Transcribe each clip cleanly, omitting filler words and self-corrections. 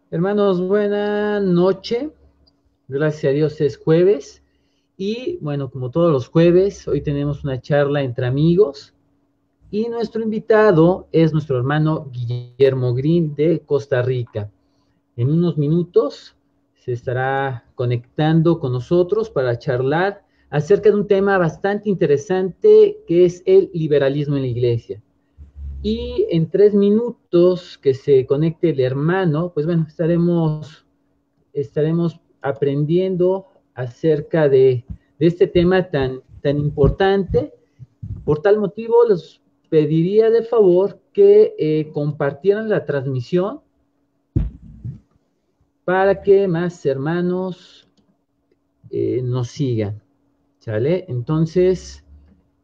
Hermanos, buena noche. Gracias a Dios es jueves. Y bueno, como todos los jueves, hoy tenemos una charla entre amigos. Y nuestro invitado es nuestro hermano Guillermo Green de Costa Rica. En unos minutos se estará conectando con nosotros para charlar acerca de un tema bastante interesante que es el liberalismo en la iglesia. Y en 3 minutos que se conecte el hermano, pues bueno, estaremos aprendiendo acerca de este tema tan importante. Por tal motivo, les pediría de favor que compartieran la transmisión para que más hermanos nos sigan. ¿Sale? Entonces,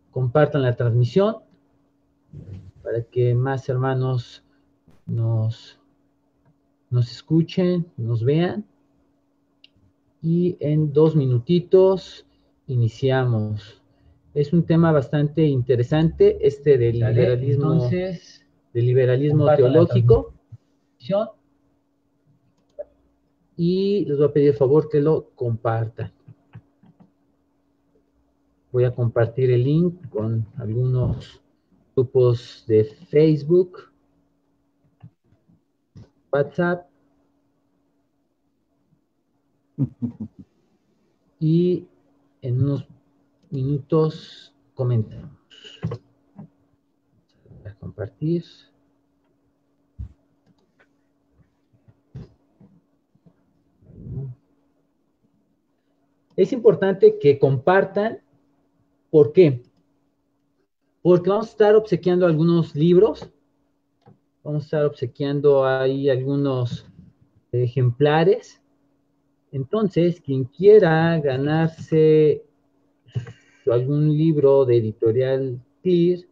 compartan la transmisión para que más hermanos nos, nos escuchen, nos vean. Y en 2 minutitos iniciamos. Es un tema bastante interesante, este del liberalismo teológico, y les voy a pedir el favor que lo compartan. Voy a compartir el link con algunos grupos de Facebook, WhatsApp, y en unos minutos comentamos. Voy a compartir. Es importante que compartan. ¿Por qué? Porque vamos a estar obsequiando algunos libros, vamos a estar obsequiando ahí algunos ejemplares. Entonces, quien quiera ganarse algún libro de editorial CLIR,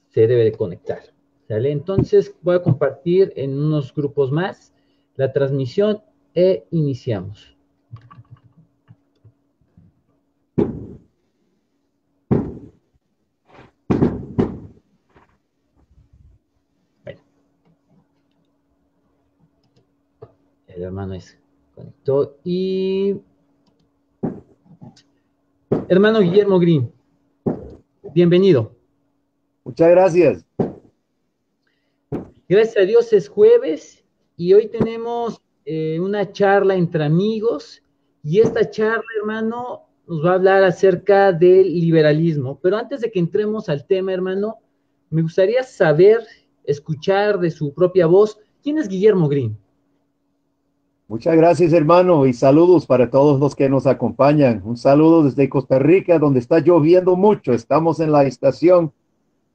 se debe de conectar. ¿Sale? Entonces, voy a compartir en unos grupos más la transmisión e iniciamos. Bueno, el hermano es conectó y hermano Guillermo Green, bienvenido. Muchas gracias. Gracias a Dios es jueves y hoy tenemos una charla entre amigos y esta charla, hermano, nos va a hablar acerca del liberalismo. Pero antes de que entremos al tema, hermano, me gustaría saber, escuchar de su propia voz, ¿quién es Guillermo Green? Muchas gracias, hermano, y saludos para todos los que nos acompañan. Un saludo desde Costa Rica, donde está lloviendo mucho. Estamos en la estación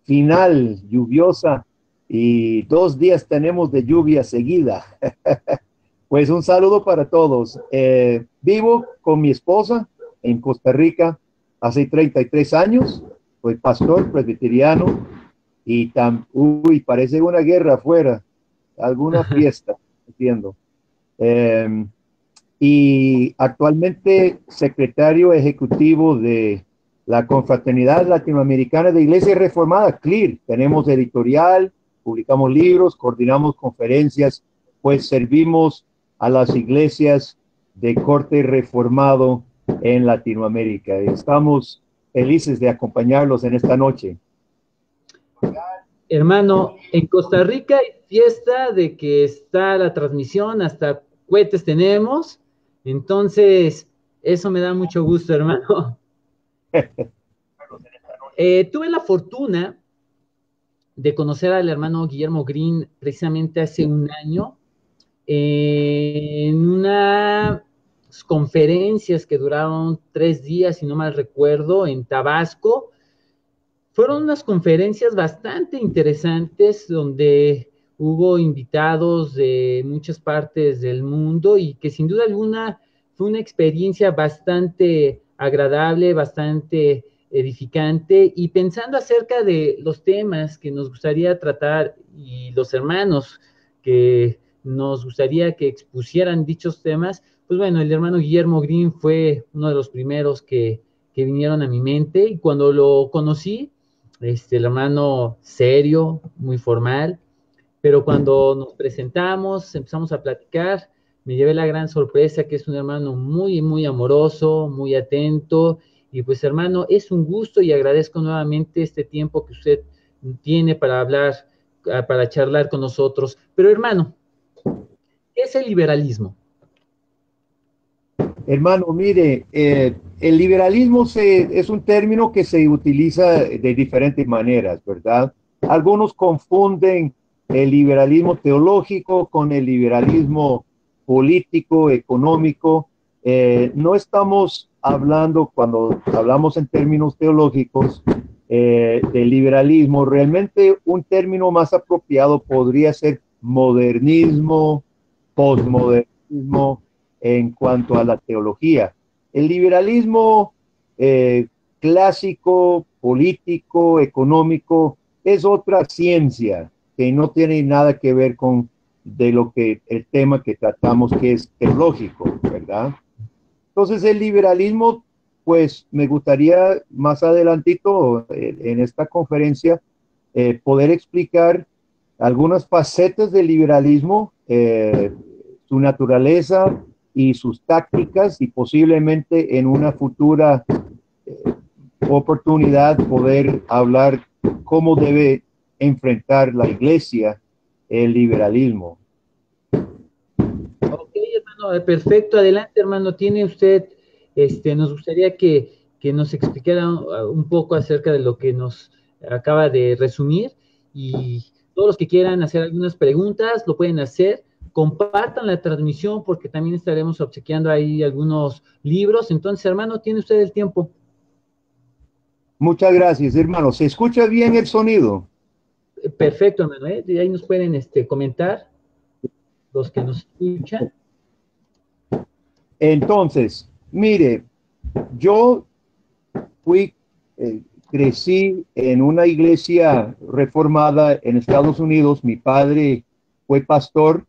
final, lluviosa, y 2 días tenemos de lluvia seguida. Pues un saludo para todos. Vivo con mi esposa en Costa Rica hace 33 años. Soy pastor presbiteriano y parece una guerra afuera, alguna fiesta, entiendo. Eh, y actualmente secretario ejecutivo de la Confraternidad Latinoamericana de Iglesia Reformada, CLIR. Tenemos editorial, publicamos libros, coordinamos conferencias, pues servimos a las iglesias de corte reformado en Latinoamérica. Estamos felices de acompañarlos en esta noche. Hermano, en Costa Rica hay fiesta de que está la transmisión, hasta cohetes tenemos, entonces eso me da mucho gusto, hermano. Tuve la fortuna de conocer al hermano Guillermo Green precisamente hace un año en unas conferencias que duraron 3 días, si no mal recuerdo, en Tabasco. Fueron unas conferencias bastante interesantes donde hubo invitados de muchas partes del mundo y que sin duda alguna fue una experiencia bastante agradable, bastante edificante, y pensando acerca de los temas que nos gustaría tratar y los hermanos que nos gustaría que expusieran dichos temas, pues bueno, el hermano Guillermo Green fue uno de los primeros que vinieron a mi mente, y cuando lo conocí, el hermano serio, muy formal, pero cuando nos presentamos, empezamos a platicar, me llevé la gran sorpresa que es un hermano muy, muy amoroso, muy atento, y pues hermano, es un gusto y agradezco nuevamente este tiempo que usted tiene para hablar, para charlar con nosotros. Pero hermano, ¿qué es el liberalismo? Hermano, mire, el liberalismo es un término que se utiliza de diferentes maneras, ¿verdad? Algunos confunden el liberalismo teológico con el liberalismo político, económico. No estamos hablando, cuando hablamos en términos teológicos, del liberalismo. Realmente un término más apropiado podría ser modernismo, posmodernismo, en cuanto a la teología. El liberalismo clásico, político, económico, es otra ciencia que no tiene nada que ver con el tema que tratamos, que es teológico, ¿verdad? Entonces el liberalismo, pues me gustaría más adelantito en esta conferencia poder explicar algunas facetas del liberalismo, su naturaleza y sus tácticas, y posiblemente en una futura oportunidad poder hablar cómo debe enfrentar la iglesia el liberalismo. Ok, hermano, perfecto, adelante, hermano. Tiene usted, nos gustaría que nos explicara un poco acerca de lo que nos acaba de resumir, y todos los que quieran hacer algunas preguntas lo pueden hacer. Compartan la transmisión porque también estaremos obsequiando ahí algunos libros. Entonces, hermano, tiene usted el tiempo. Muchas gracias, hermano. ¿Se escucha bien el sonido? Perfecto, hermano, ¿eh? De ahí nos pueden comentar los que nos escuchan. Entonces, mire, yo fui, crecí en una iglesia reformada en Estados Unidos. Mi padre fue pastor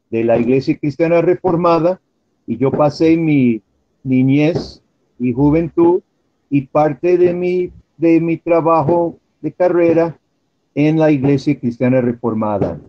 de la iglesia cristiana reformada y yo pasé mi niñez y juventud y parte de mi trabajo de carrera en la iglesia cristiana reformada.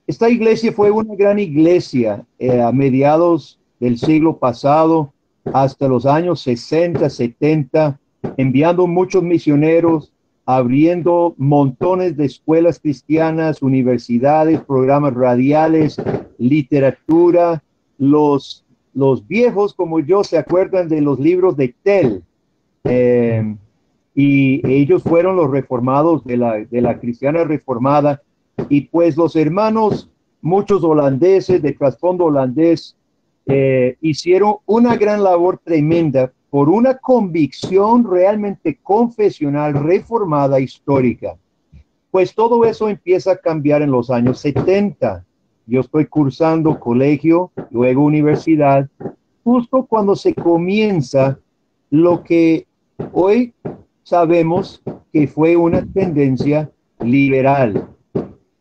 Esta iglesia fue una gran iglesia a mediados del siglo pasado hasta los años 60, 70, enviando muchos misioneros, abriendo montones de escuelas cristianas, universidades, programas radiales, literatura. Los viejos como yo se acuerdan de los libros de Tell, y ellos fueron los reformados de la cristiana reformada. Y pues los hermanos, muchos holandeses de trasfondo holandés, hicieron una gran labor tremenda por una convicción realmente confesional, reformada, histórica. Pues todo eso empieza a cambiar en los años 70. Yo estoy cursando colegio, luego universidad, justo cuando se comienza lo que hoy sabemos que fue una tendencia liberal.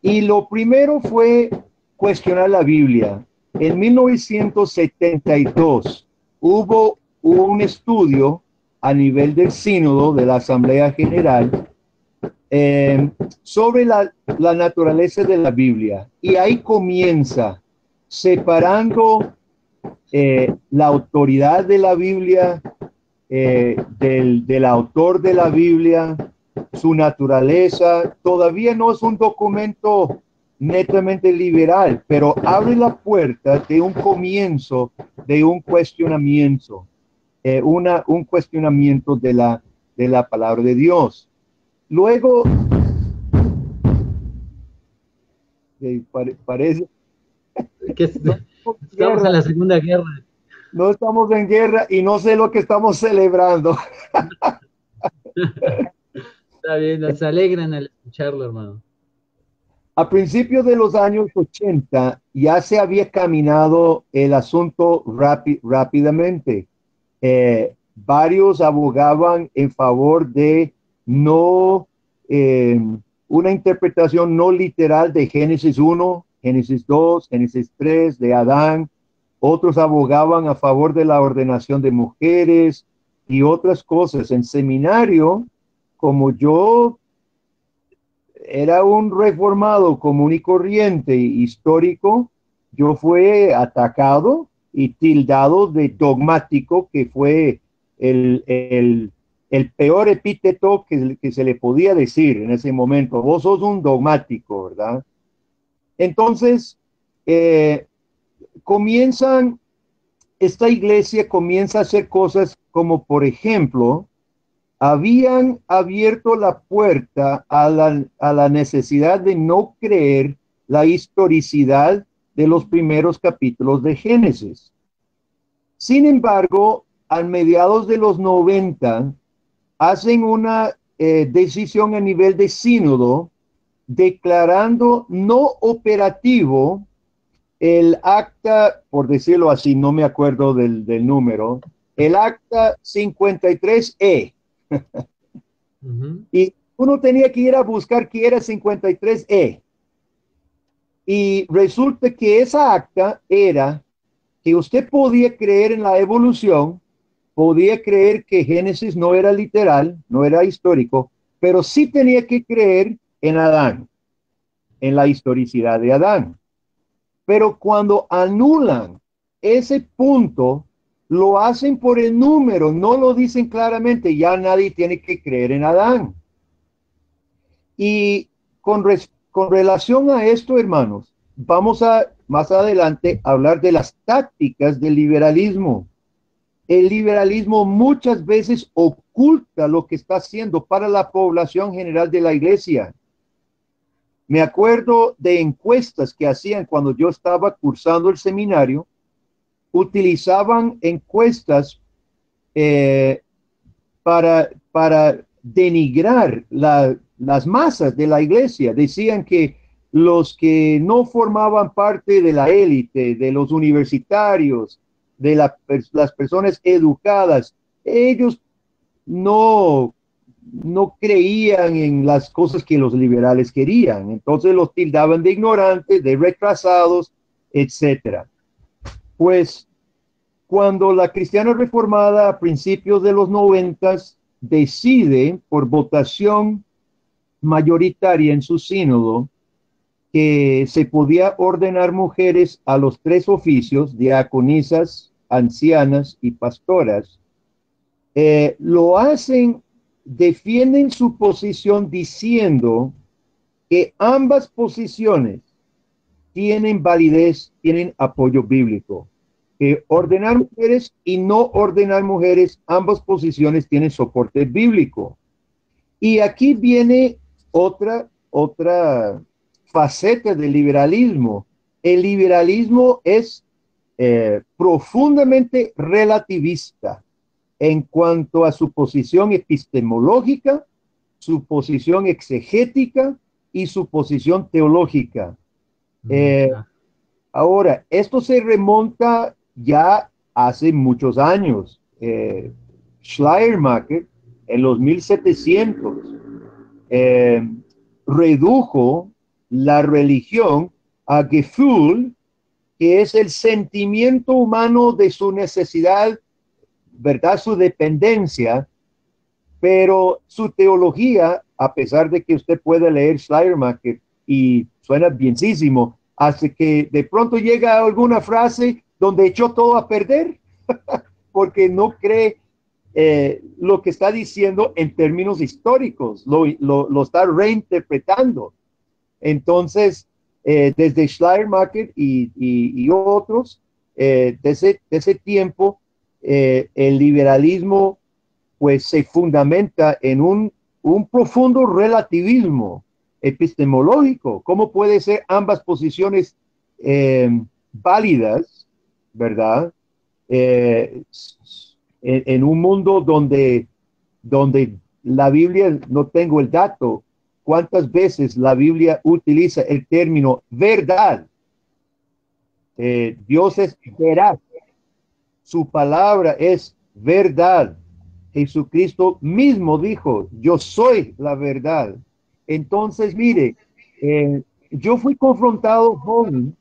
Y lo primero fue cuestionar la Biblia. En 1972 hubo un estudio a nivel del sínodo de la Asamblea General sobre la naturaleza de la Biblia. Y ahí comienza separando la autoridad de la Biblia, del autor de la Biblia, su naturaleza. Todavía no es un documento netamente liberal, pero abre la puerta de un comienzo, de un cuestionamiento, un cuestionamiento de la palabra de Dios. Luego, parece que estamos en la Segunda Guerra. No estamos en guerra y no sé lo que estamos celebrando. Está bien, nos alegran al escucharlo, hermano. A principios de los años 80 ya se había caminado el asunto rápidamente. Varios abogaban en favor de una interpretación no literal de Génesis 1, Génesis 2, Génesis 3, de Adán. Otros abogaban a favor de la ordenación de mujeres y otras cosas. En seminario, como yo era un reformado común y corriente histórico, yo fui atacado y tildado de dogmático, que fue el peor epíteto que se le podía decir en ese momento. Vos sos un dogmático, ¿verdad? Entonces, eh, comienzan, esta iglesia comienza a hacer cosas como, por ejemplo, habían abierto la puerta a la necesidad de no creer la historicidad de los primeros capítulos de Génesis. Sin embargo, a mediados de los 90, hacen una decisión a nivel de sínodo declarando no operativo el acta, por decirlo así, no me acuerdo del número, el acta 53E. Y uno tenía que ir a buscar qué era 53E. Y resulta que esa acta era que usted podía creer en la evolución, podía creer que Génesis no era literal, no era histórico, pero sí tenía que creer en Adán, en la historicidad de Adán. Pero cuando anulan ese punto, lo hacen por el número, no lo dicen claramente, ya nadie tiene que creer en Adán. Y con relación a esto, hermanos, vamos a más adelante hablar de las tácticas del liberalismo. El liberalismo muchas veces oculta lo que está haciendo para la población general de la iglesia. Me acuerdo de encuestas que hacían cuando yo estaba cursando el seminario. Utilizaban encuestas para denigrar las masas de la iglesia. Decían que los que no formaban parte de la élite, de los universitarios, de las personas educadas, ellos no creían en las cosas que los liberales querían. Entonces los tildaban de ignorantes, de retrasados, etcétera. Pues cuando la Cristiana Reformada a principios de los 90 decide por votación mayoritaria en su sínodo que se podía ordenar mujeres a los 3 oficios, diaconisas, ancianas y pastoras, lo hacen, defienden su posición diciendo que ambas posiciones tienen validez, tienen apoyo bíblico. Que ordenar mujeres y no ordenar mujeres, ambas posiciones tienen soporte bíblico. Y aquí viene otra faceta del liberalismo. El liberalismo es profundamente relativista en cuanto a su posición epistemológica, su posición exegética y su posición teológica. Ahora, esto se remonta ya hace muchos años. Schleiermacher, en los 1700, redujo la religión a Gefühl, que es el sentimiento humano de su necesidad, ¿verdad? Su dependencia, pero su teología, a pesar de que usted puede leer Schleiermacher y suena bienísimo, hace que de pronto llega alguna frase donde echó todo a perder, porque no cree lo que está diciendo en términos históricos, lo está reinterpretando. Entonces, desde Schleiermacher y otros, de ese tiempo, el liberalismo pues se fundamenta en un profundo relativismo epistemológico. ¿Cómo puede ser ambas posiciones válidas, verdad? En un mundo donde la Biblia, no tengo el dato, cuántas veces la Biblia utiliza el término verdad. Dios es veraz. Su palabra es verdad. Jesucristo mismo dijo, yo soy la verdad. Entonces, mire, yo fui confrontado joven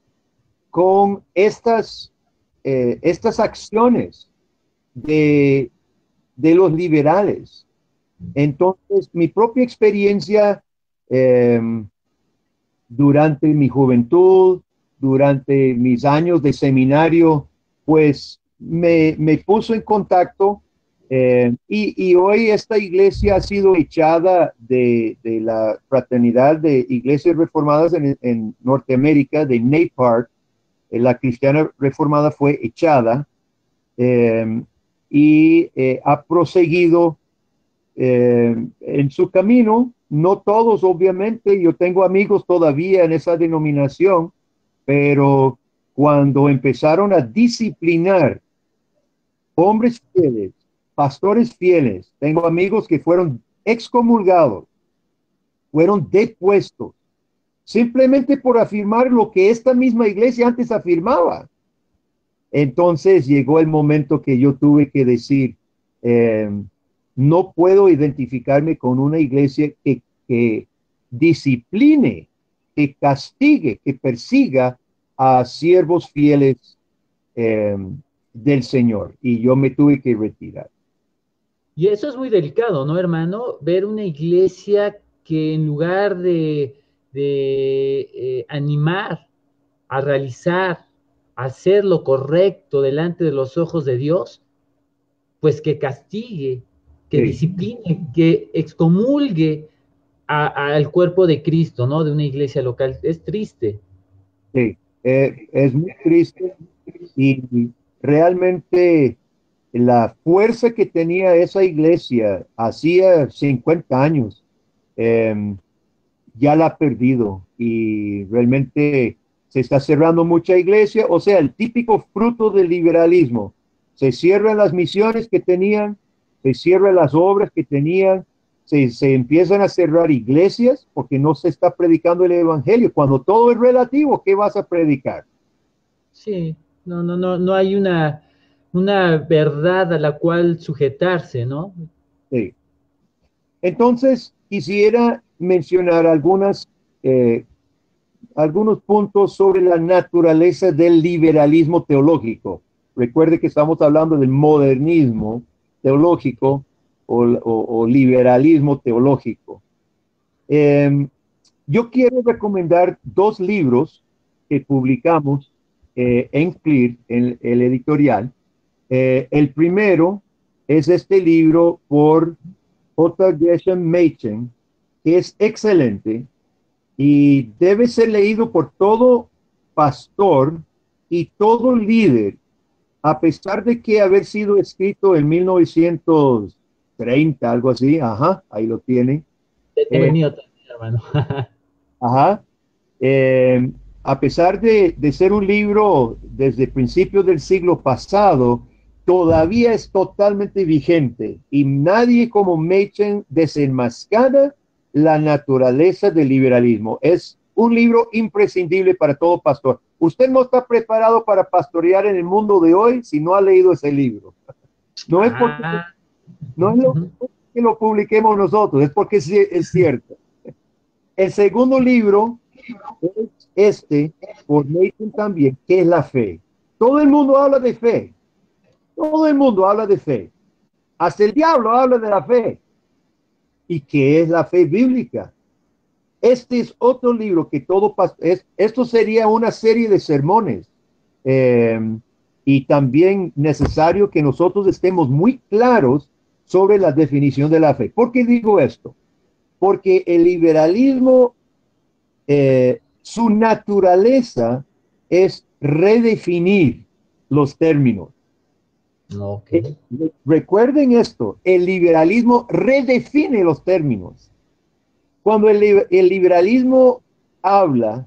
con estas acciones de los liberales. Entonces, mi propia experiencia durante mi juventud, durante mis años de seminario, pues me puso en contacto y hoy esta iglesia ha sido echada de la fraternidad de iglesias reformadas en Norteamérica, de NAPART. La cristiana reformada fue echada y ha proseguido en su camino. No todos, obviamente, yo tengo amigos todavía en esa denominación, pero cuando empezaron a disciplinar hombres fieles, pastores fieles, tengo amigos que fueron excomulgados, fueron depuestos, simplemente por afirmar lo que esta misma iglesia antes afirmaba. Entonces llegó el momento que yo tuve que decir, no puedo identificarme con una iglesia que discipline, que castigue, que persiga a siervos fieles del Señor. Y yo me tuve que retirar. Y eso es muy delicado, ¿no, hermano? Ver una iglesia que en lugar de animar a realizar, a hacer lo correcto delante de los ojos de Dios, pues que castigue, que Sí, discipline, que excomulgue al cuerpo de Cristo, ¿no? De una iglesia local. Es triste. sí. Es muy triste y realmente la fuerza que tenía esa iglesia hacía 50 años, eh, ya la ha perdido y realmente se está cerrando mucha iglesia, o sea, el típico fruto del liberalismo. Se cierran las misiones que tenían, se cierran las obras que tenían, se empiezan a cerrar iglesias porque no se está predicando el evangelio. Cuando todo es relativo, ¿qué vas a predicar? Sí, no hay una verdad a la cual sujetarse, ¿no? Sí. Entonces, quisiera mencionar eh, algunos puntos sobre la naturaleza del liberalismo teológico. Recuerde que estamos hablando del modernismo teológico o liberalismo teológico. Eh, yo quiero recomendar dos libros que publicamos en CLEAR, en el editorial. El primero es este libro por J. Gresham Machen, que es excelente y debe ser leído por todo pastor y todo líder, a pesar de que haber sido escrito en 1930, algo así. Ajá, ahí lo tienen. Tengo el Eh, mío también, hermano. ajá. Eh, a pesar de ser un libro desde principios del siglo pasado, todavía es totalmente vigente y nadie como Machen desenmascara la naturaleza del liberalismo. Es un libro imprescindible para todo pastor. Usted no está preparado para pastorear en el mundo de hoy si no ha leído ese libro. No es porque Ah, no es lo que lo publiquemos nosotros, es porque es cierto. El segundo libro es este, por Nathan también, que es la fe. Todo el mundo habla de fe. Todo el mundo habla de fe. Hasta el diablo habla de la fe. ¿Y qué es la fe bíblica? Este es otro libro que esto sería una serie de sermones. eh, y también necesario que nosotros estemos muy claros sobre la definición de la fe. ¿Por qué digo esto? Porque el liberalismo, su naturaleza es redefinir los términos. ok. Eh, Recuerden esto, el liberalismo redefine los términos. Cuando el liberalismo habla,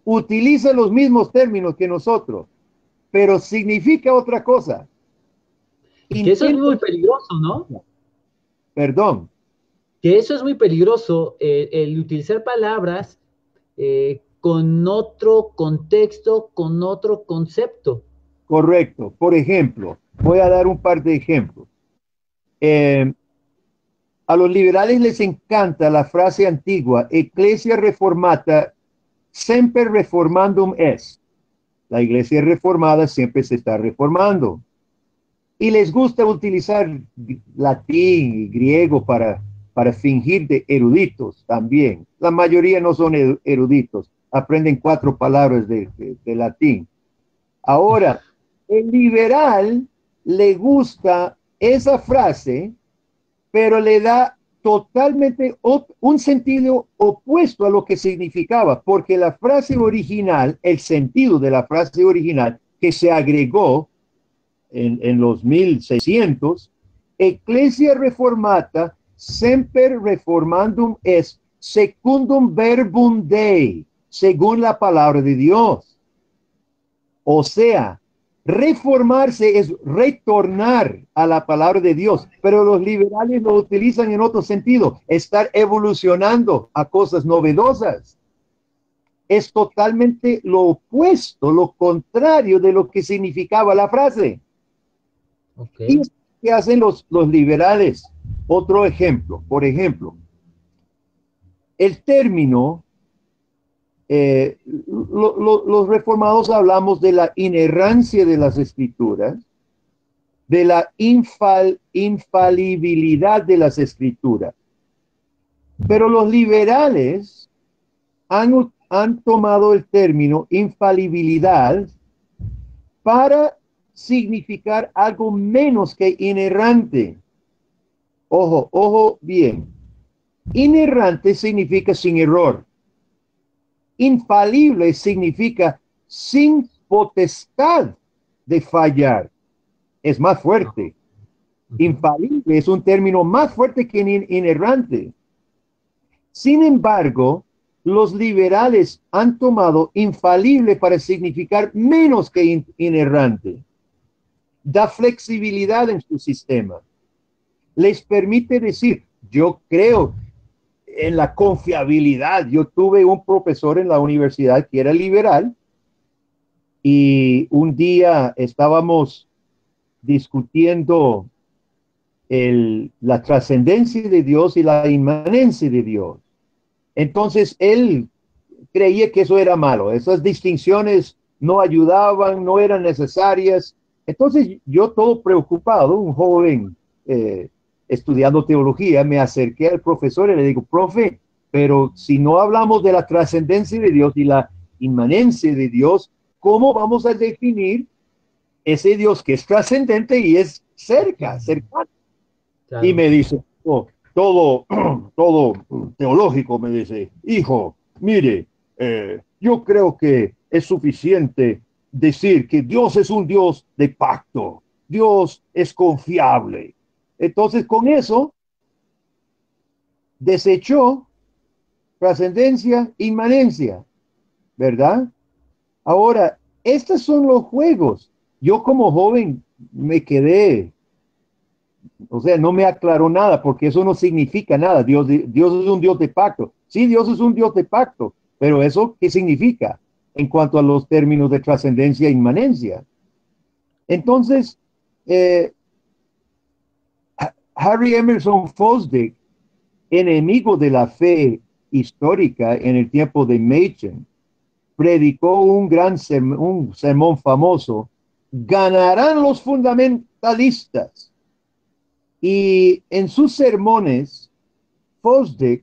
utiliza los mismos términos que nosotros, pero significa otra cosa. Y que eso es Intenta, muy peligroso, ¿no? perdón, Que eso es muy peligroso, el utilizar palabras con otro contexto, con otro concepto. correcto. Por ejemplo, voy a dar un par de ejemplos. Eh, a los liberales les encanta la frase antigua, Ecclesia reformata semper reformandum est. La iglesia reformada siempre se está reformando. Y les gusta utilizar latín y griego para fingir de eruditos también. La mayoría no son eruditos, aprenden 4 palabras de latín. Ahora, el liberal le gusta esa frase, pero le da totalmente un sentido opuesto a lo que significaba, porque la frase original, el sentido de la frase original que se agregó en los 1600, Ecclesia Reformata semper reformandum est secundum verbum Dei, según la palabra de Dios. O sea, reformarse es retornar a la palabra de Dios, pero los liberales lo utilizan en otro sentido, estar evolucionando a cosas novedosas. Es totalmente lo opuesto, lo contrario de lo que significaba la frase. Okay. ¿Y qué hacen los liberales? Otro ejemplo, por ejemplo, el término, los reformados hablamos de la inerrancia de las escrituras, de la infalibilidad de las escrituras. Pero los liberales han tomado el término infalibilidad para significar algo menos que inerrante. Ojo bien. Inerrante significa sin error. Infalible significa sin potestad de fallar. Es más fuerte. Infalible es un término más fuerte que inerrante. Sin embargo, los liberales han tomado infalible para significar menos que inerrante. Da flexibilidad en su sistema. Les permite decir, yo creo en la confiabilidad. Yo tuve un profesor en la universidad que era liberal y un día estábamos discutiendo la trascendencia de Dios y la inmanencia de Dios. Entonces él creía que eso era malo, esas distinciones no ayudaban, no eran necesarias. Entonces yo, todo preocupado, un joven estudiando teología, me acerqué al profesor y le digo, profe, pero si no hablamos de la trascendencia de Dios y la inmanencia de Dios, ¿cómo vamos a definir ese Dios que es trascendente y es cercano? Claro. Y me dice, todo teológico, me dice, hijo, mire, yo creo que es suficiente decir que Dios es un Dios de pacto, Dios es confiable. Entonces, con eso, desechó trascendencia, inmanencia, ¿verdad? Ahora, estos son los juegos. Yo como joven me quedé, o sea, no me aclaró nada, porque eso no significa nada. Dios es un Dios de pacto. Sí, Dios es un Dios de pacto, pero ¿eso qué significa en cuanto a los términos de trascendencia e inmanencia? Entonces, Harry Emerson Fosdick, enemigo de la fe histórica en el tiempo de Machen, predicó un sermón famoso, ganarán los fundamentalistas. Y en sus sermones, Fosdick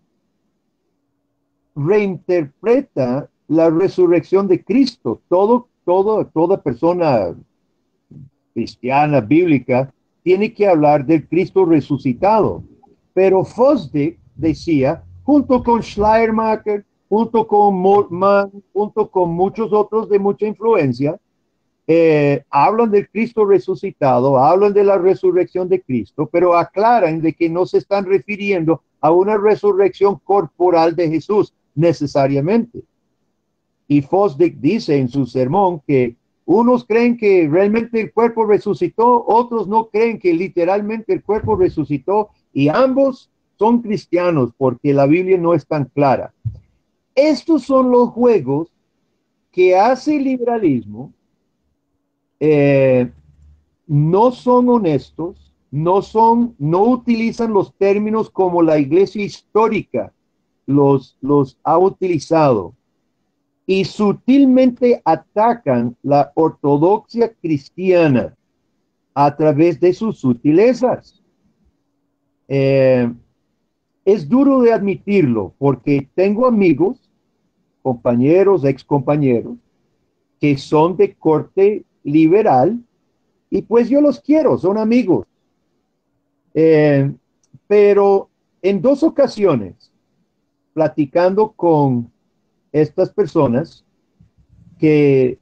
reinterpreta la resurrección de Cristo. Toda persona cristiana, bíblica, tiene que hablar del Cristo resucitado. Pero Fosdick decía, junto con Schleiermacher, junto con Moltmann, junto con muchos otros de mucha influencia, hablan del Cristo resucitado, hablan de la resurrección de Cristo, pero aclaran de que no se están refiriendo a una resurrección corporal de Jesús necesariamente. Y Fosdick dice en su sermón que unos creen que realmente el cuerpo resucitó, otros no creen que literalmente el cuerpo resucitó, y ambos son cristianos porque la Biblia no es tan clara. Estos son los juegos que hace el liberalismo. No son honestos, no utilizan los términos como la iglesia histórica los ha utilizado, y sutilmente atacan la ortodoxia cristiana a través de sus sutilezas. es duro de admitirlo porque tengo amigos, compañeros, excompañeros, que son de corte liberal y pues yo los quiero, son amigos. Eh, pero en dos ocasiones, platicando con estas personas que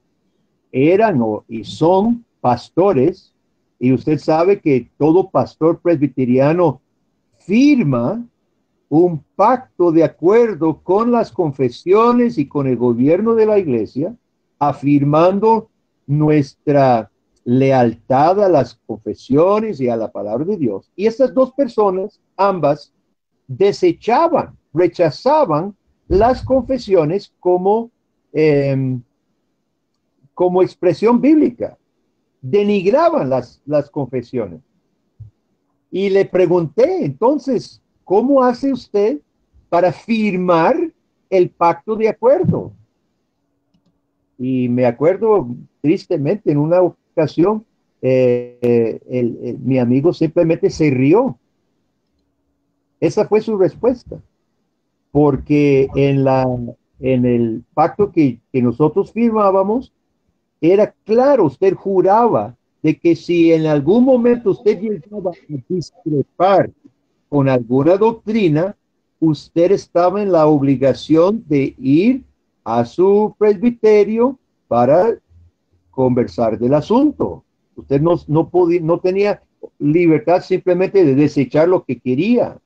eran y son pastores, y usted sabe que todo pastor presbiteriano firma un pacto de acuerdo con las confesiones y con el gobierno de la iglesia, afirmando nuestra lealtad a las confesiones y a la palabra de Dios. Y estas dos personas, ambas, desechaban, rechazaban las confesiones como expresión bíblica, denigraban las confesiones. Y le pregunté, entonces, ¿cómo hace usted para firmar el pacto de acuerdo? Y me acuerdo tristemente en una ocasión, mi amigo simplemente se rió. Esa fue su respuesta, porque en el pacto que nosotros firmábamos, era claro, usted juraba de que si en algún momento usted llegaba a discrepar con alguna doctrina, usted estaba en la obligación de ir a su presbiterio para conversar del asunto. Usted no podía, no tenía libertad simplemente de desechar lo que quería.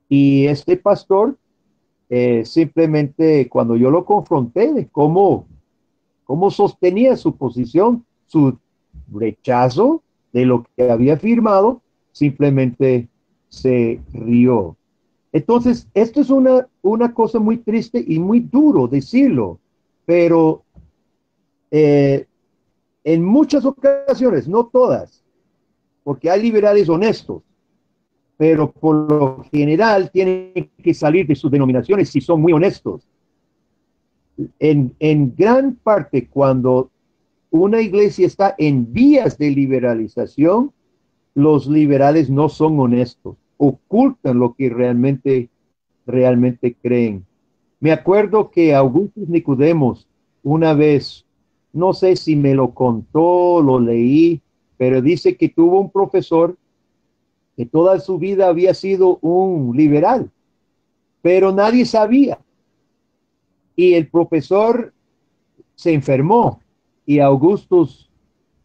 Y este pastor, simplemente cuando yo lo confronté de cómo sostenía su posición, su rechazo de lo que había firmado, simplemente se rió. Entonces, esto es una cosa muy triste y muy duro decirlo, pero en muchas ocasiones, no todas, porque hay liberales honestos, pero por lo general tienen que salir de sus denominaciones si son muy honestos. En gran parte, cuando una iglesia está en vías de liberalización, los liberales no son honestos, ocultan lo que realmente creen. Me acuerdo que Augustus Nicodemos una vez, no sé si me lo contó, lo leí, pero dice que tuvo un profesor que toda su vida había sido un liberal, pero nadie sabía. Y el profesor se enfermó y Augustus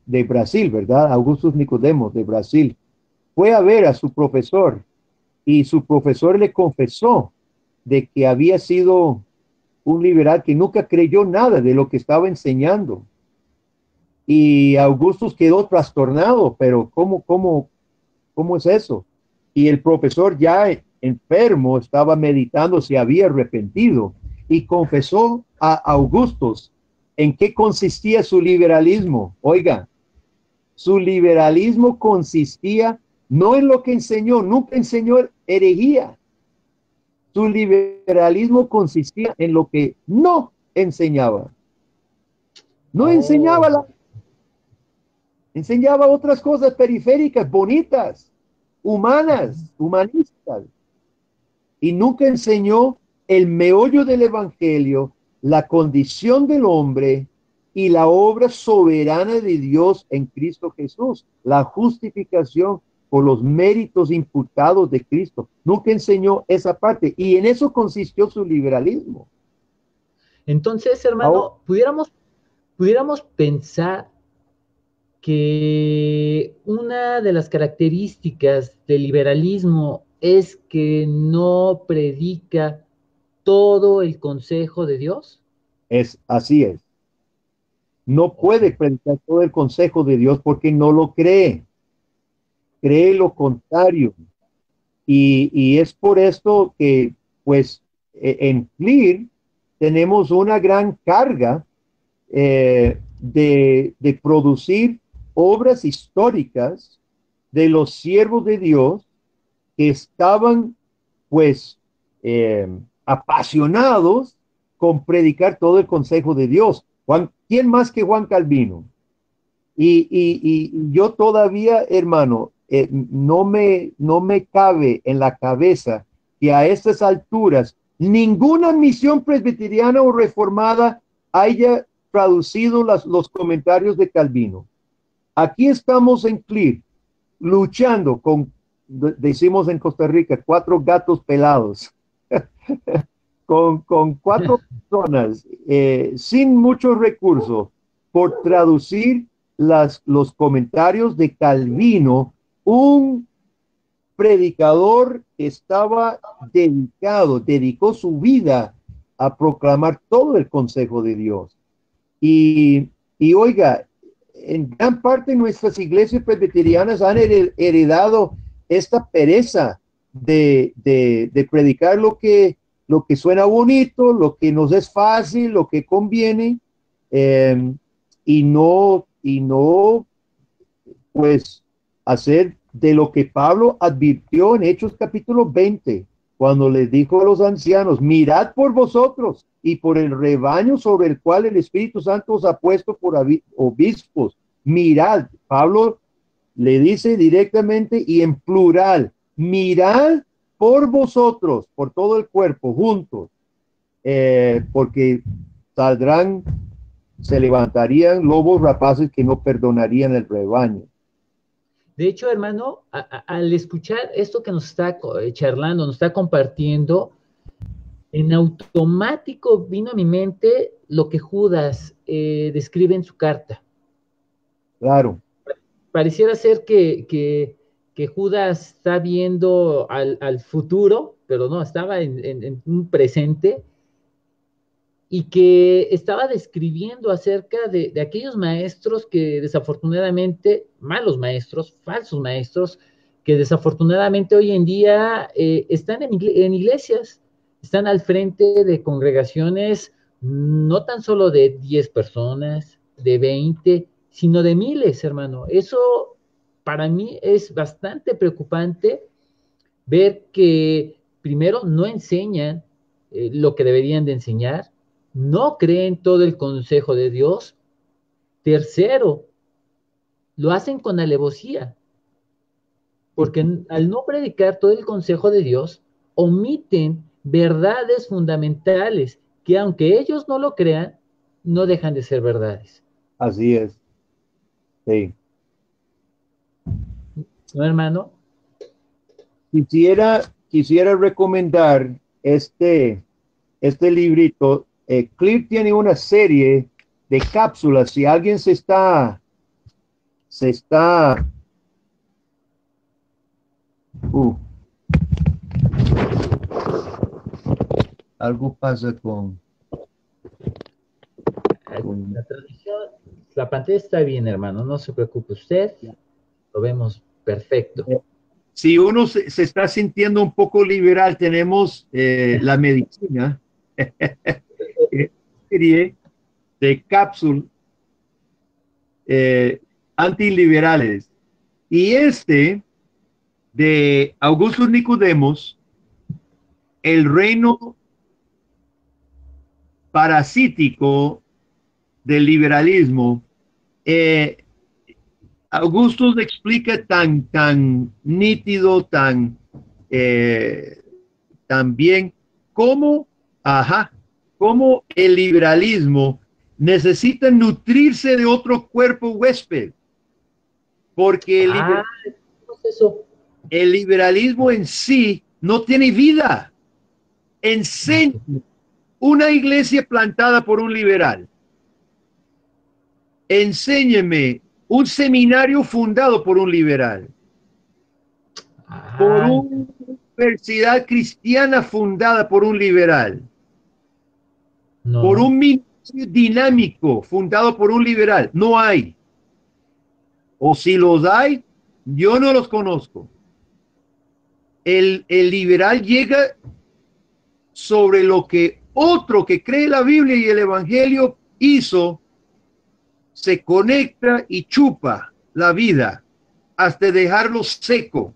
de Brasil, ¿verdad? Augustus Nicodemos de Brasil fue a ver a su profesor y su profesor le confesó de que había sido un liberal que nunca creyó nada de lo que estaba enseñando. Y Augustus quedó trastornado, pero ¿cómo es eso? Y el profesor ya enfermo estaba meditando, se había arrepentido y confesó a Augustus en qué consistía su liberalismo. Oiga, su liberalismo consistía no en lo que enseñó, nunca enseñó herejía. Su liberalismo consistía en lo que no enseñaba. No enseñaba otras cosas periféricas, bonitas, humanas, humanistas. Y nunca enseñó el meollo del evangelio, la condición del hombre y la obra soberana de Dios en Cristo Jesús, la justificación por los méritos imputados de Cristo. Nunca enseñó esa parte y en eso consistió su liberalismo. Entonces, hermano, pudiéramos pensar que una de las características del liberalismo es que no predica todo el consejo de Dios. Así es. No puede predicar todo el consejo de Dios porque no lo cree. Cree lo contrario. Y es por esto que, pues, en CLIR tenemos una gran carga de producir obras históricas de los siervos de Dios que estaban, pues, apasionados con predicar todo el consejo de Dios. ¿Quién más que Juan Calvino? Y yo todavía, hermano, no me cabe en la cabeza que a estas alturas ninguna misión presbiteriana o reformada haya traducido los comentarios de Calvino. Aquí estamos en CLIR, luchando con, decimos en Costa Rica, 4 gatos pelados, con 4 personas sin muchos recursos por traducir los comentarios de Calvino. Un predicador estaba dedicó su vida a proclamar todo el consejo de Dios. Y oiga, en gran parte nuestras iglesias presbiterianas han heredado esta pereza de predicar lo que suena bonito, lo que nos es fácil, lo que conviene, y no, pues, hacer de lo que Pablo advirtió en Hechos capítulo 20, cuando les dijo a los ancianos: mirad por vosotros y por el rebaño sobre el cual el Espíritu Santo os ha puesto por obispos. Mirad, Pablo le dice directamente y en plural: mirad por vosotros, por todo el cuerpo, juntos, porque se levantarían lobos rapaces que no perdonarían el rebaño. De hecho, hermano, al escuchar esto que nos está charlando, nos está compartiendo, en automático vino a mi mente lo que Judas describe en su carta. Claro. Pareciera ser que Judas está viendo al futuro, pero no, estaba en un presente, y que estaba describiendo acerca de aquellos maestros que desafortunadamente, malos maestros, falsos maestros, que desafortunadamente hoy en día están en iglesias, están al frente de congregaciones no tan solo de 10 personas, de 20, sino de miles, hermano. Eso para mí es bastante preocupante, ver que primero no enseñan lo que deberían de enseñar, no creen todo el consejo de Dios. Tercero, lo hacen con alevosía, porque al no predicar todo el consejo de Dios, omiten verdades fundamentales que, aunque ellos no lo crean, no dejan de ser verdades. Así es. Sí. ¿No, hermano? Quisiera recomendar este librito. CLIR tiene una serie de cápsulas. Si alguien se está algo pasa con la transmisión. La pantalla está bien, hermano, no se preocupe usted, lo vemos perfecto. Si uno se está sintiendo un poco liberal, tenemos la medicina, serie de cápsulas antiliberales. Y de Augusto Nicodemos, el reino parasítico del liberalismo. Augusto explica tan nítido, tan bien cómo el liberalismo necesita nutrirse de otro cuerpo huésped, porque el liberalismo en sí no tiene vida. Enseña una iglesia plantada por un liberal. Enséñeme un seminario fundado por un liberal, por una universidad cristiana fundada por un liberal, por un ministerio dinámico fundado por un liberal. No hay. O si los hay, yo no los conozco. El liberal llega sobre lo que otro que cree la Biblia y el Evangelio hizo, se conecta y chupa la vida hasta dejarlo seco,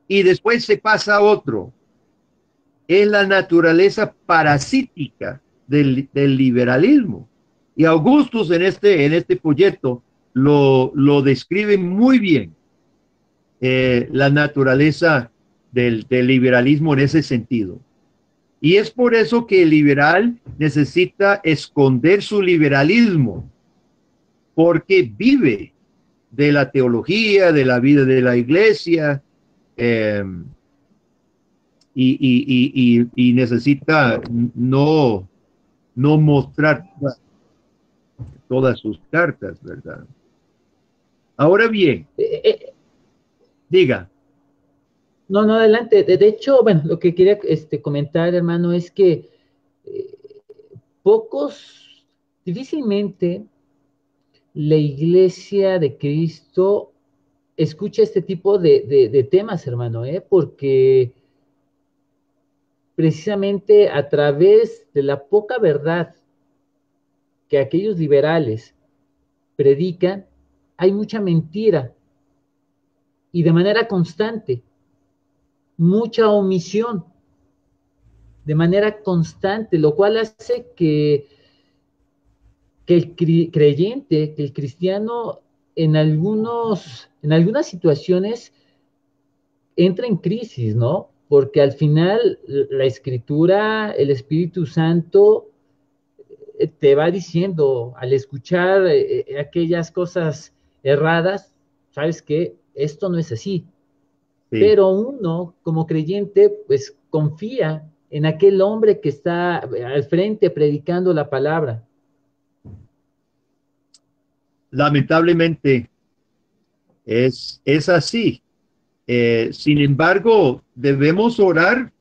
y después se pasa a otro. Es la naturaleza parasítica del liberalismo. Y Augustus en este proyecto lo describe muy bien, la naturaleza del liberalismo en ese sentido. Y es por eso que el liberal necesita esconder su liberalismo, porque vive de la teología, de la vida de la iglesia, eh, y necesita no mostrar todas sus cartas, ¿verdad? Ahora bien, diga. No, no, adelante. De hecho, bueno, lo que quería comentar, hermano, es que eh, difícilmente la iglesia de Cristo escucha este tipo de temas, hermano, porque precisamente a través de la poca verdad que aquellos liberales predican, hay mucha mentira y de manera constante, mucha omisión de manera constante, lo cual hace que el creyente, que el cristiano en algunas situaciones entra en crisis, ¿no? Porque al final la escritura, el Espíritu Santo te va diciendo al escuchar aquellas cosas erradas, sabes que esto no es así. Sí. Pero uno, como creyente, pues confía en aquel hombre que está al frente predicando la palabra. Lamentablemente es así. Sin embargo, debemos orar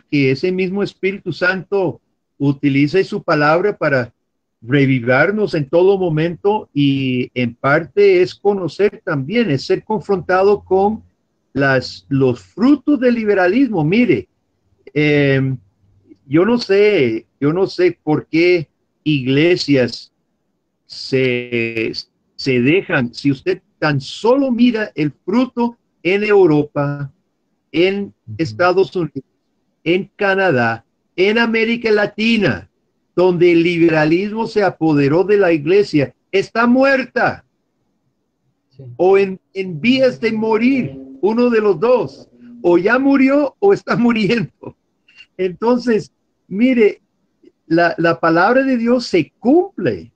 que ese mismo Espíritu Santo utilice su palabra para revivarnos en todo momento, y en parte es conocer también, es ser confrontado con los frutos del liberalismo. Mire, eh, yo no sé por qué iglesias se, se dejan, si usted tan solo mira el fruto en Europa, en Estados Unidos, en Canadá, en América Latina, donde el liberalismo se apoderó de la iglesia, está muerta, Sí. o en vías de morir, uno de los dos, o ya murió o está muriendo. Entonces, mire, la palabra de Dios se cumple,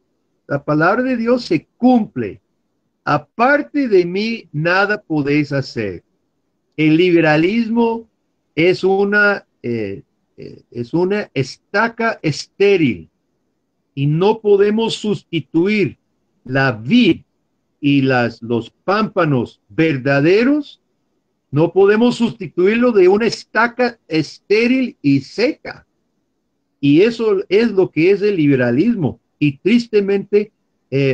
la palabra de Dios se cumple. Aparte de mí, nada podéis hacer. El liberalismo es una estaca estéril, y no podemos sustituir la vid y los pámpanos verdaderos, no podemos sustituirlo de una estaca estéril y seca. Y eso es lo que es el liberalismo. Y tristemente,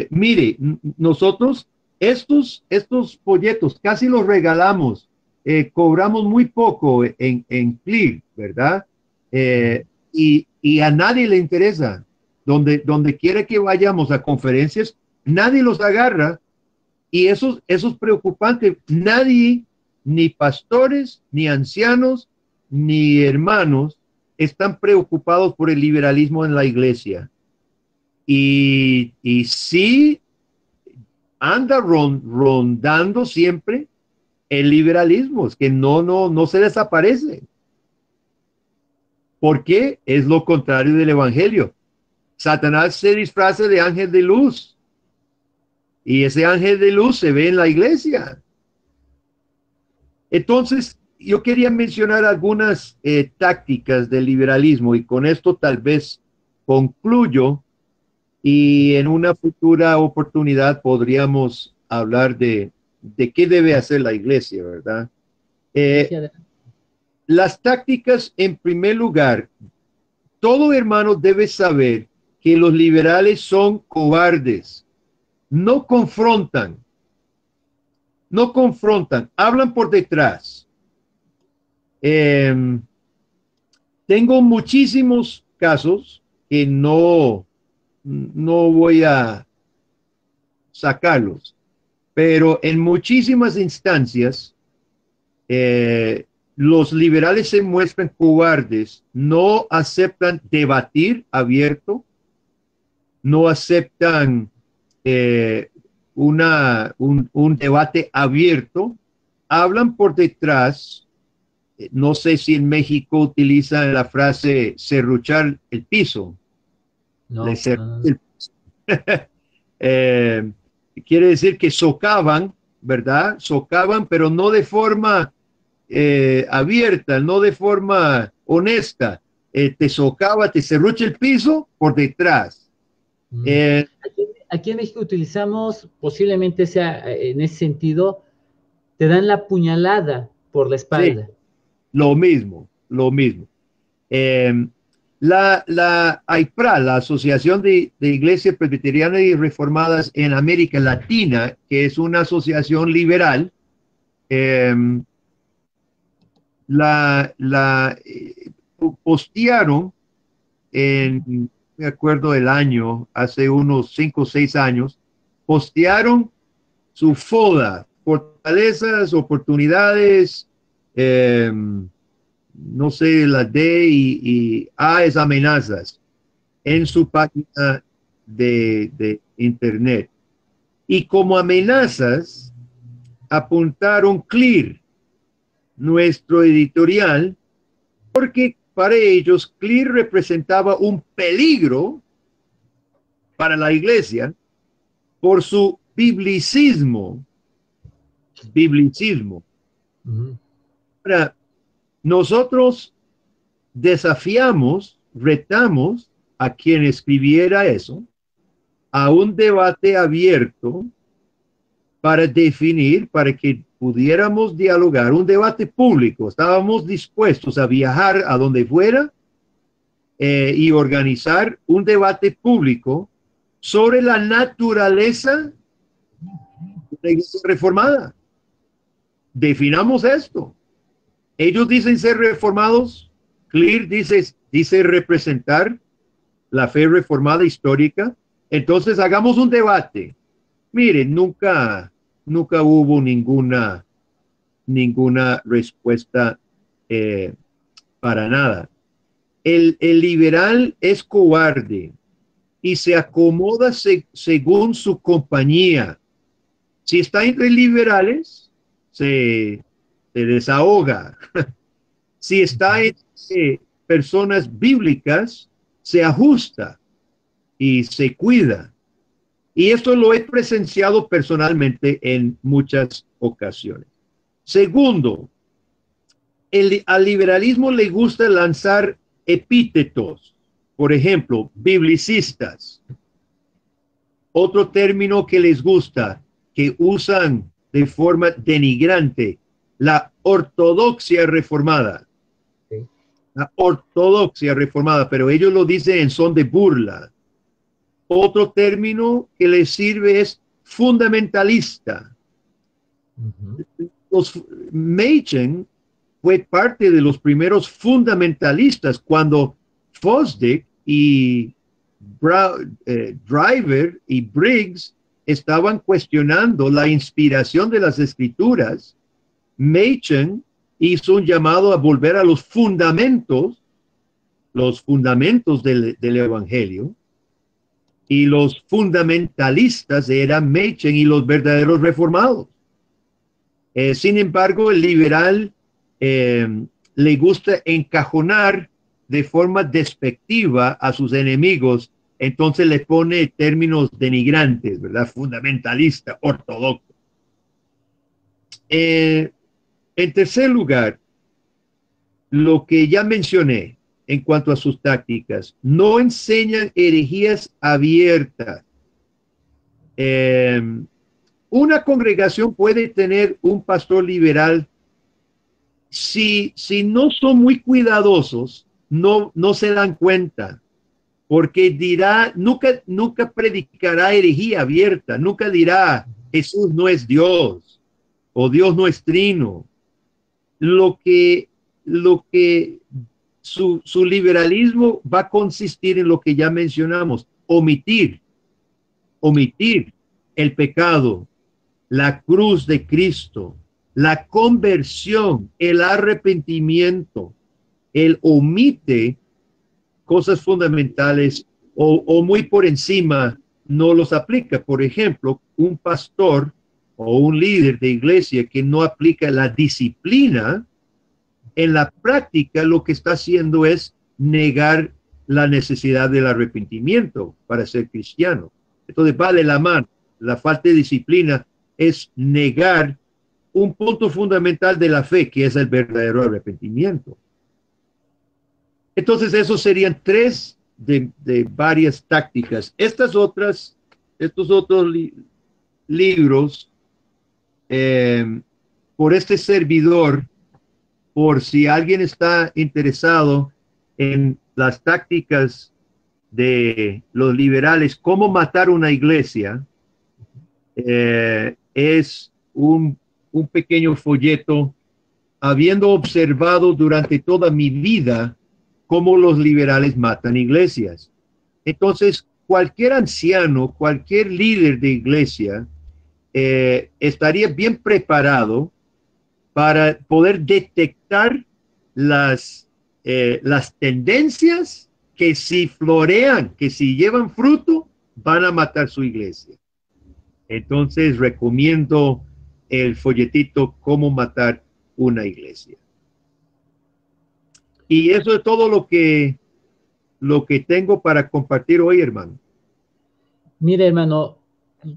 mire, nosotros estos folletos casi los regalamos, cobramos muy poco en CLIR, ¿verdad? Y a nadie le interesa. Donde quiera que vayamos a conferencias, nadie los agarra, y eso es preocupante. Nadie, ni pastores, ni ancianos, ni hermanos, están preocupados por el liberalismo en la iglesia. Y sí anda rondando siempre el liberalismo, es que no se desaparece. Porque es lo contrario del evangelio. Satanás se disfraza de ángel de luz, y ese ángel de luz se ve en la iglesia. Entonces, yo quería mencionar algunas tácticas del liberalismo, y con esto tal vez concluyo, y en una futura oportunidad podríamos hablar de qué debe hacer la iglesia, ¿verdad? Sí, Las tácticas, en primer lugar, todo hermano debe saber que los liberales son cobardes, no confrontan, hablan por detrás. Tengo muchísimos casos que no voy a sacarlos, pero en muchísimas instancias los liberales se muestran cobardes, no aceptan debatir abierto, no aceptan un debate abierto, hablan por detrás, no sé si en México utilizan la frase serruchar el piso. No, Le serruché el piso. Quiere decir que socavan, ¿verdad? Socavan, pero no de forma abierta, no de forma honesta. Te socava, te serrucha el piso por detrás. Aquí en México utilizamos, posiblemente sea en ese sentido, te dan la puñalada por la espalda. Sí, lo mismo, lo mismo. La AIPRA, la Asociación de Iglesias Presbiterianas y Reformadas en América Latina, que es una asociación liberal, postearon me acuerdo del año, hace unos 5 o 6 años, postearon su FODA, fortalezas, oportunidades, no sé, la D y A es amenazas, en su página de internet. Y como amenazas, apuntaron CLEAR, nuestro editorial, porque para ellos CLEAR representaba un peligro para la iglesia por su biblicismo. Ahora, nosotros desafiamos, retamos a quien escribiera eso a un debate abierto para definir, para que pudiéramos dialogar, un debate público. Estábamos dispuestos a viajar a donde fuera y organizar un debate público sobre la naturaleza de la iglesia reformada. Definamos esto. Ellos dicen ser reformados, CLEAR dice representar la fe reformada histórica. Entonces hagamos un debate. Miren, nunca hubo ninguna respuesta para nada. El liberal es cobarde y se acomoda según su compañía. Si está entre liberales, se desahoga. Si está entre personas bíblicas, se ajusta y se cuida. Y esto lo he presenciado personalmente en muchas ocasiones. Segundo, al liberalismo le gusta lanzar epítetos, por ejemplo, biblicistas. Otro término que les gusta, que usan de forma denigrante, la ortodoxia reformada. Sí. La ortodoxia reformada, pero ellos lo dicen en son de burla. Otro término que les sirve es fundamentalista. Machen fue parte de los primeros fundamentalistas cuando Fosdick y Driver y Briggs estaban cuestionando la inspiración de las escrituras. Machen hizo un llamado a volver a los fundamentos del evangelio. Y los fundamentalistas eran Machen y los verdaderos reformados. Sin embargo, el liberal le gusta encajonar de forma despectiva a sus enemigos, entonces le pone términos denigrantes, ¿verdad? Fundamentalista, ortodoxo. En tercer lugar, lo que ya mencioné, en cuanto a sus tácticas, no enseñan herejías abiertas. Una congregación puede tener un pastor liberal si no son muy cuidadosos, no se dan cuenta, porque dirá, nunca predicará herejía abierta, nunca dirá Jesús no es Dios o Dios no es trino. Lo que su liberalismo va a consistir en lo que ya mencionamos, omitir el pecado, la cruz de Cristo, la conversión, el arrepentimiento. Él omite cosas fundamentales o muy por encima no los aplica. Por ejemplo, un pastor o un líder de iglesia que no aplica la disciplina en la práctica lo que está haciendo es negar la necesidad del arrepentimiento para ser cristiano. Entonces va de la mano. La falta de disciplina es negar un punto fundamental de la fe, que es el verdadero arrepentimiento. Entonces esos serían tres de varias tácticas. Estos otros libros, por este servidor, por si alguien está interesado en las tácticas de los liberales, cómo matar una iglesia, es un pequeño folleto, habiendo observado durante toda mi vida cómo los liberales matan iglesias. Entonces, cualquier anciano, cualquier líder de iglesia, estaría bien preparado para poder detectar las tendencias que si florean, que si llevan fruto, van a matar su iglesia. Entonces recomiendo el folletito Cómo matar una iglesia. Y eso es todo lo que tengo para compartir hoy, hermano. Mire, hermano,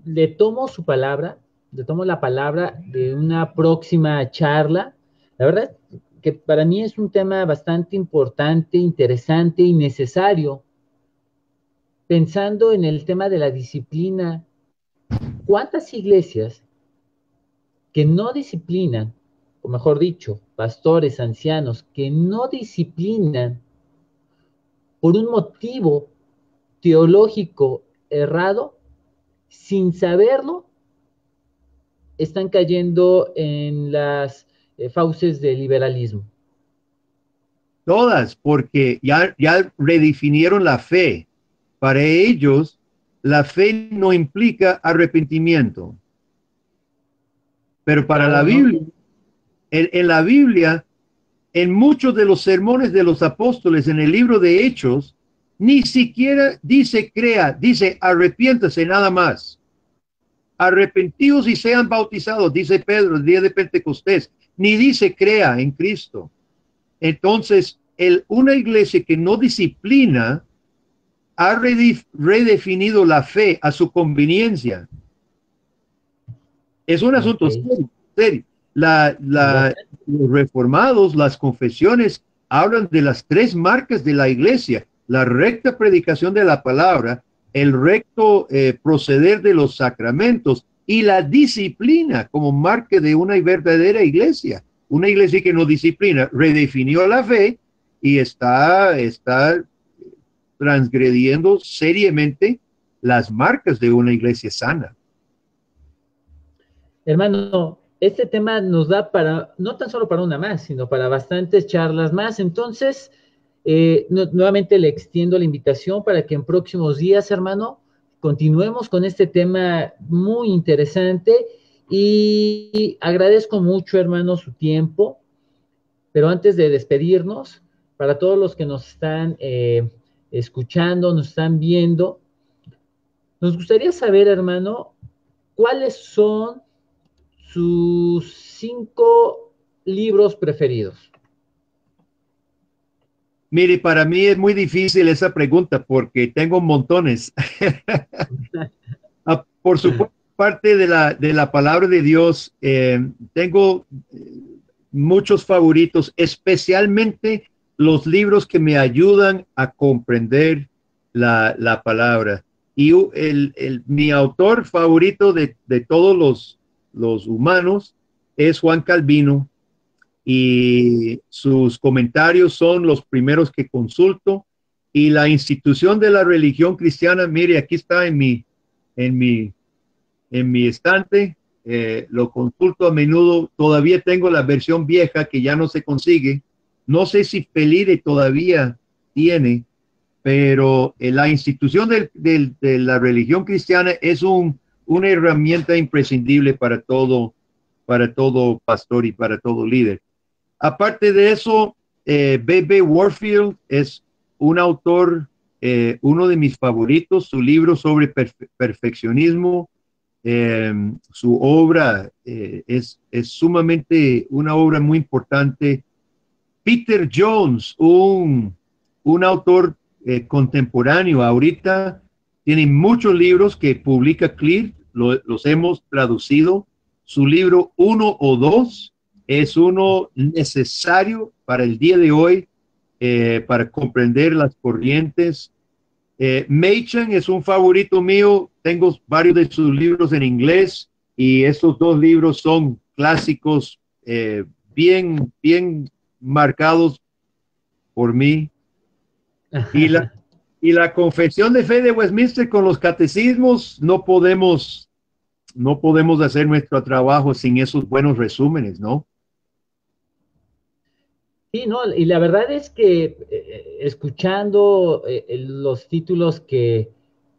le tomo su palabra, le tomo la palabra de una próxima charla. La verdad que para mí es un tema bastante importante, interesante y necesario. Pensando en el tema de la disciplina, ¿cuántas iglesias que no disciplinan, o mejor dicho, pastores, ancianos, que no disciplinan por un motivo teológico errado, sin saberlo, están cayendo en las fauces del liberalismo? Todas, porque ya redefinieron la fe. Para ellos, la fe no implica arrepentimiento. Pero para la Biblia, en la Biblia, en muchos de los sermones de los apóstoles, en el libro de Hechos, ni siquiera dice crea, dice arrepiéntase nada más. Arrepentidos y sean bautizados, dice Pedro el día de Pentecostés. Ni dice crea en Cristo. Entonces, una iglesia que no disciplina ha redefinido la fe a su conveniencia. Es un asunto serio. Los reformados, las confesiones, hablan de las tres marcas de la iglesia: la recta predicación de la palabra, el recto proceder de los sacramentos y la disciplina como marca de una verdadera iglesia. Una iglesia que no disciplina redefinió la fe y está transgrediendo seriamente las marcas de una iglesia sana. Hermano, este tema nos da para, no tan solo para una más, sino para bastantes charlas más. Entonces, nuevamente le extiendo la invitación para que en próximos días, hermano, continuemos con este tema muy interesante, y agradezco mucho, hermano, su tiempo. Pero antes de despedirnos, para todos los que nos están escuchando, nos están viendo, nos gustaría saber, hermano, cuáles son sus 5 libros preferidos. Mire, para mí es muy difícil esa pregunta porque tengo montones. Por supuesto, parte de la palabra de Dios, tengo muchos favoritos, especialmente los libros que me ayudan a comprender la palabra. Y mi autor favorito de todos los humanos es Juan Calvino, y sus comentarios son los primeros que consulto. Y la institución de la religión cristiana, mire, aquí está en mi estante, lo consulto a menudo. Todavía tengo la versión vieja que ya no se consigue. No sé si Pelire todavía tiene, pero la institución de la religión cristiana es una herramienta imprescindible para todo pastor y para todo líder. Aparte de eso, B.B. Warfield es un autor, uno de mis favoritos. Su libro sobre perfeccionismo, su obra es sumamente una obra muy importante. Peter Jones, un autor contemporáneo ahorita, tiene muchos libros que publica Clear, los hemos traducido. Su libro 1 o 2 es uno necesario para el día de hoy, para comprender las corrientes. Machen es un favorito mío, tengo varios de sus libros en inglés y estos dos libros son clásicos, bien marcados por mí. Y la confesión de fe de Westminster con los catecismos, no podemos hacer nuestro trabajo sin esos buenos resúmenes, ¿no? Sí, no, y la verdad es que escuchando los títulos que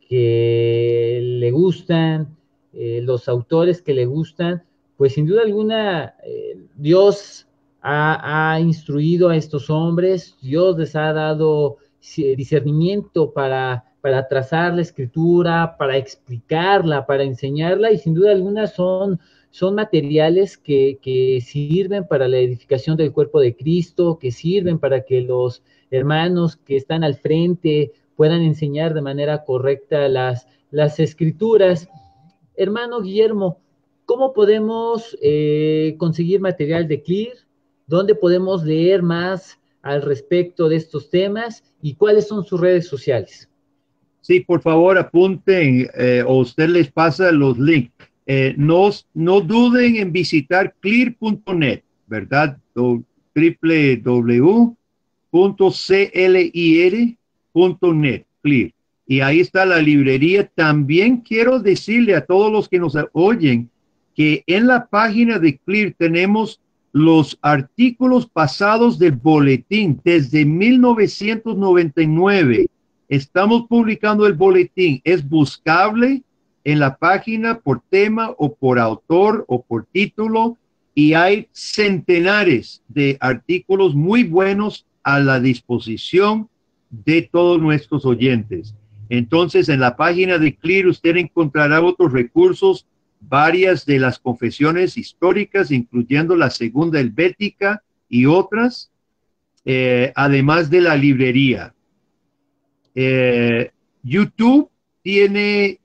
le gustan, los autores que le gustan, pues sin duda alguna Dios ha instruido a estos hombres, Dios les ha dado discernimiento para trazar la escritura, para explicarla, para enseñarla, y sin duda alguna son materiales que sirven para la edificación del cuerpo de Cristo, que sirven para que los hermanos que están al frente puedan enseñar de manera correcta las escrituras. Hermano Guillermo, ¿cómo podemos conseguir material de Clear? ¿Dónde podemos leer más al respecto de estos temas? ¿Y cuáles son sus redes sociales? Sí, por favor, apunten o usted les pasa los links. No duden en visitar clear.net, ¿verdad? www.clir.net, Clear. Y ahí está la librería. También quiero decirle a todos los que nos oyen que en la página de Clear tenemos los artículos pasados del boletín desde 1999. Estamos publicando el boletín. Es buscable en la página por tema o por autor o por título y hay centenares de artículos muy buenos a la disposición de todos nuestros oyentes. Entonces, en la página de Clear usted encontrará otros recursos, varias de las confesiones históricas, incluyendo la segunda helvética y otras, además de la librería. YouTube tiene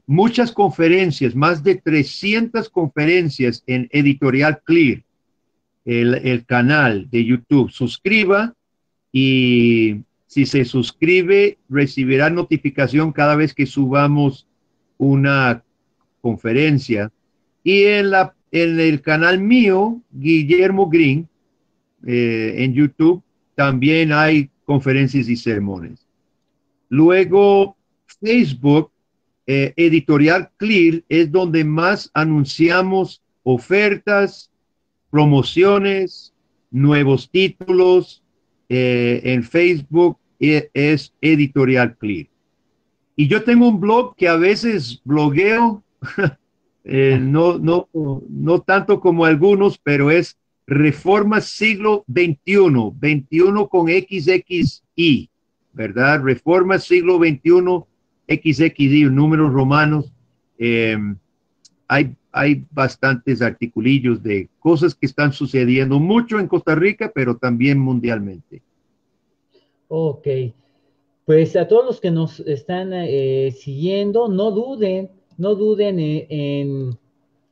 muchas conferencias, más de 300 conferencias en Editorial Clear, el canal de YouTube. Suscriba y si se suscribe recibirá notificación cada vez que subamos una conferencia. Y en el canal mío, Guillermo Green, en YouTube, también hay conferencias y sermones. Luego, Facebook, Editorial Clear, es donde más anunciamos ofertas, promociones, nuevos títulos. En Facebook es Editorial Clear. Y yo tengo un blog que a veces blogueo, no tanto como algunos, pero es Reforma Siglo XXI, 21 con XXI, ¿verdad? Reforma Siglo XXI, XXI, números romanos. Hay bastantes articulillos de cosas que están sucediendo mucho en Costa Rica, pero también mundialmente. Ok, pues a todos los que nos están siguiendo, no duden en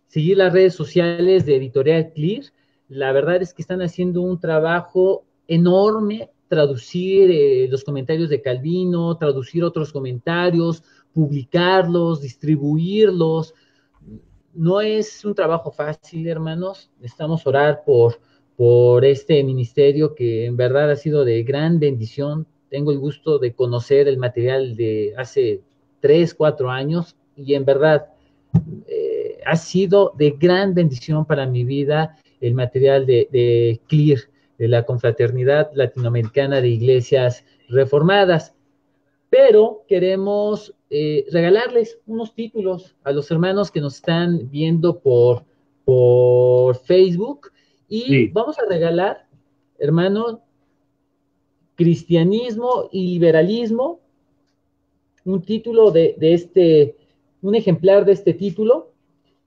seguir las redes sociales de Editorial Clear. La verdad es que están haciendo un trabajo enorme, traducir los comentarios de Calvino, traducir otros comentarios, publicarlos, distribuirlos. No es un trabajo fácil, hermanos. Necesitamos orar por este ministerio que en verdad ha sido de gran bendición. Tengo el gusto de conocer el material de hace 3, 4 años y en verdad ha sido de gran bendición para mi vida el material de Clear, de la Confraternidad Latinoamericana de Iglesias Reformadas. Pero queremos regalarles unos títulos a los hermanos que nos están viendo por Facebook y Sí. vamos a regalar, hermanos, Cristianismo y Liberalismo, un título un ejemplar de este título,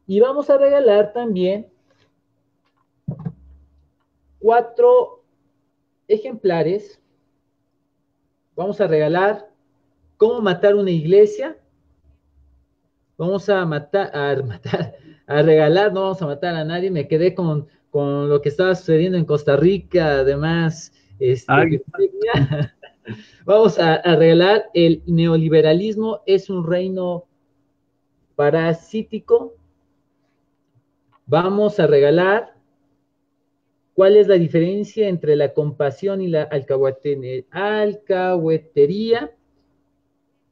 y vamos a regalar también 4 ejemplares. Vamos a regalar Cómo matar una iglesia. Vamos a a regalar, no vamos a matar a nadie. Me quedé con lo que estaba sucediendo en Costa Rica, además, Ay, Virginia. Vamos a regalar El neoliberalismo es un reino parasítico. Vamos a regalar ¿Cuál es la diferencia entre la compasión y la alcahuetería?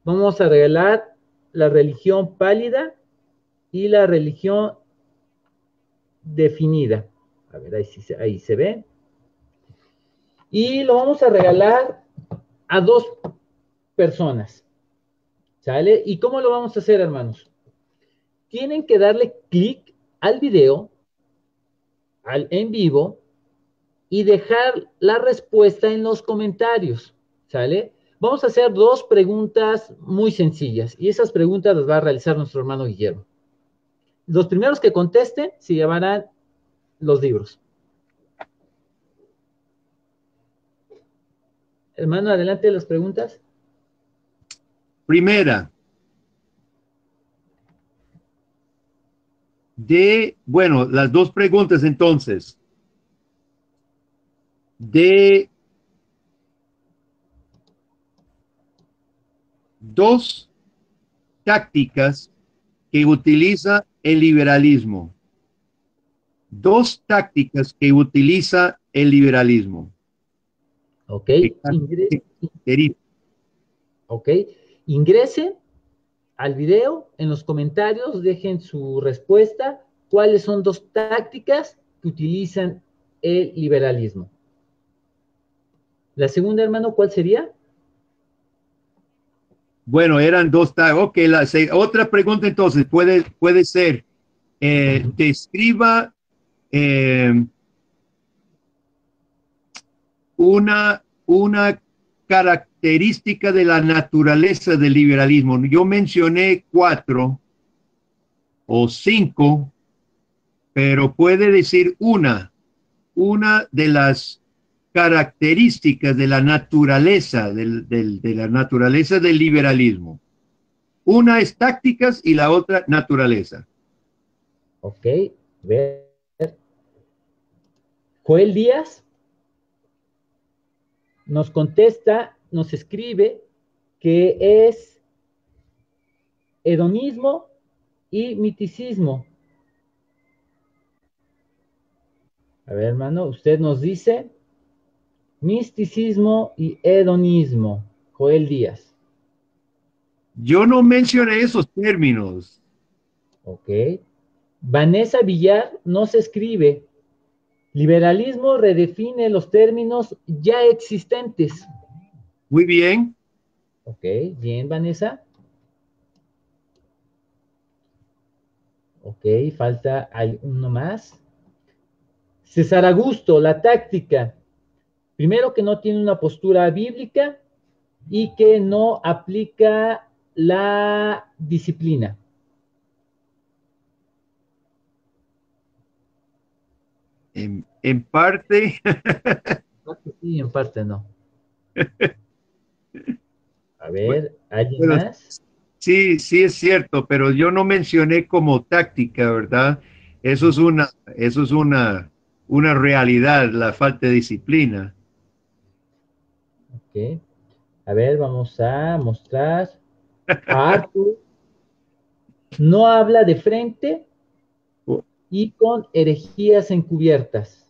Vamos a regalar la religión pálida y la religión definida. A ver, ahí se ve. Y lo vamos a regalar a 2 personas. ¿Sale? ¿Y cómo lo vamos a hacer, hermanos? Tienen que darle clic al video, en vivo, y dejar la respuesta en los comentarios, ¿sale? Vamos a hacer 2 preguntas muy sencillas, y esas preguntas las va a realizar nuestro hermano Guillermo. Los primeros que contesten se llevarán los libros. Hermano, adelante las preguntas. primera, bueno, las 2 preguntas entonces. De 2 tácticas que utiliza el liberalismo. 2 tácticas que utiliza el liberalismo. Ok. Ingresen al video, en los comentarios dejen su respuesta. ¿Cuáles son 2 tácticas que utilizan el liberalismo? La segunda, hermano, ¿cuál sería? Bueno, eran 2. Ok, otra pregunta entonces puede ser, describa una característica de la naturaleza del liberalismo. Yo mencioné 4 o 5, pero puede decir una de las características de la naturaleza de la naturaleza del liberalismo. Una es tácticas y la otra naturaleza. Ok, ver. Joel Díaz nos contesta, nos escribe que es hedonismo y miticismo. A ver, hermano, usted nos dice misticismo y hedonismo. Joel Díaz. Yo no mencioné esos términos. Ok. Vanessa Villar nos escribe: liberalismo redefine los términos ya existentes. Muy bien. Ok, bien, Vanessa. Ok, falta uno más. César Augusto, la táctica. Primero, que no tiene una postura bíblica y que no aplica la disciplina. En parte. Sí, en parte no. A ver, ¿alguien Bueno, más? sí, sí es cierto, pero yo no mencioné como táctica, ¿verdad? Eso es una realidad, la falta de disciplina. Ok. A ver, vamos a mostrar a Arthur. No habla de frente y con herejías encubiertas.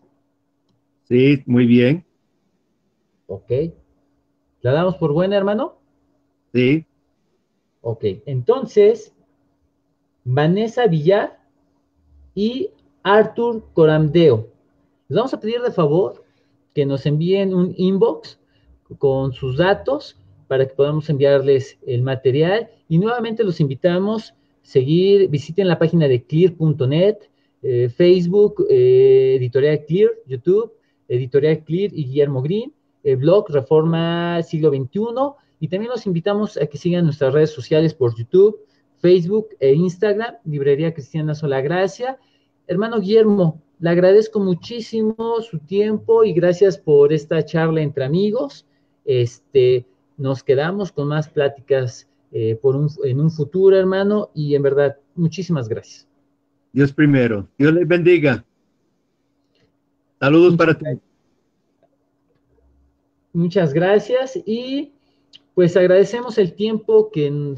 Sí, muy bien. Ok. ¿La damos por buena, hermano? Sí. Ok. Entonces, Vanessa Villar y Arthur Coramdeo. Les vamos a pedir de favor que nos envíen un inbox con sus datos para que podamos enviarles el material, y nuevamente los invitamos a visiten la página de clear.net, Facebook, Editorial Clear, YouTube, Editorial Clear y Guillermo Green, el blog Reforma Siglo XXI, y también los invitamos a que sigan nuestras redes sociales por YouTube, Facebook e Instagram, Librería Cristiana Sola Gracia. Hermano Guillermo, Le agradezco muchísimo su tiempo y gracias por esta charla entre amigos. Nos quedamos con más pláticas en un futuro, hermano, y en verdad, muchísimas gracias. Dios primero. Dios les bendiga. Saludos para todos. Muchas gracias y pues agradecemos el tiempo que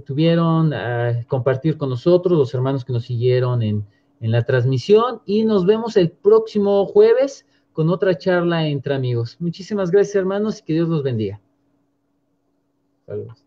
tuvieron a compartir con nosotros, los hermanos que nos siguieron en la transmisión, y nos vemos el próximo jueves con otra charla entre amigos. Muchísimas gracias, hermanos, y que Dios los bendiga. Saludos.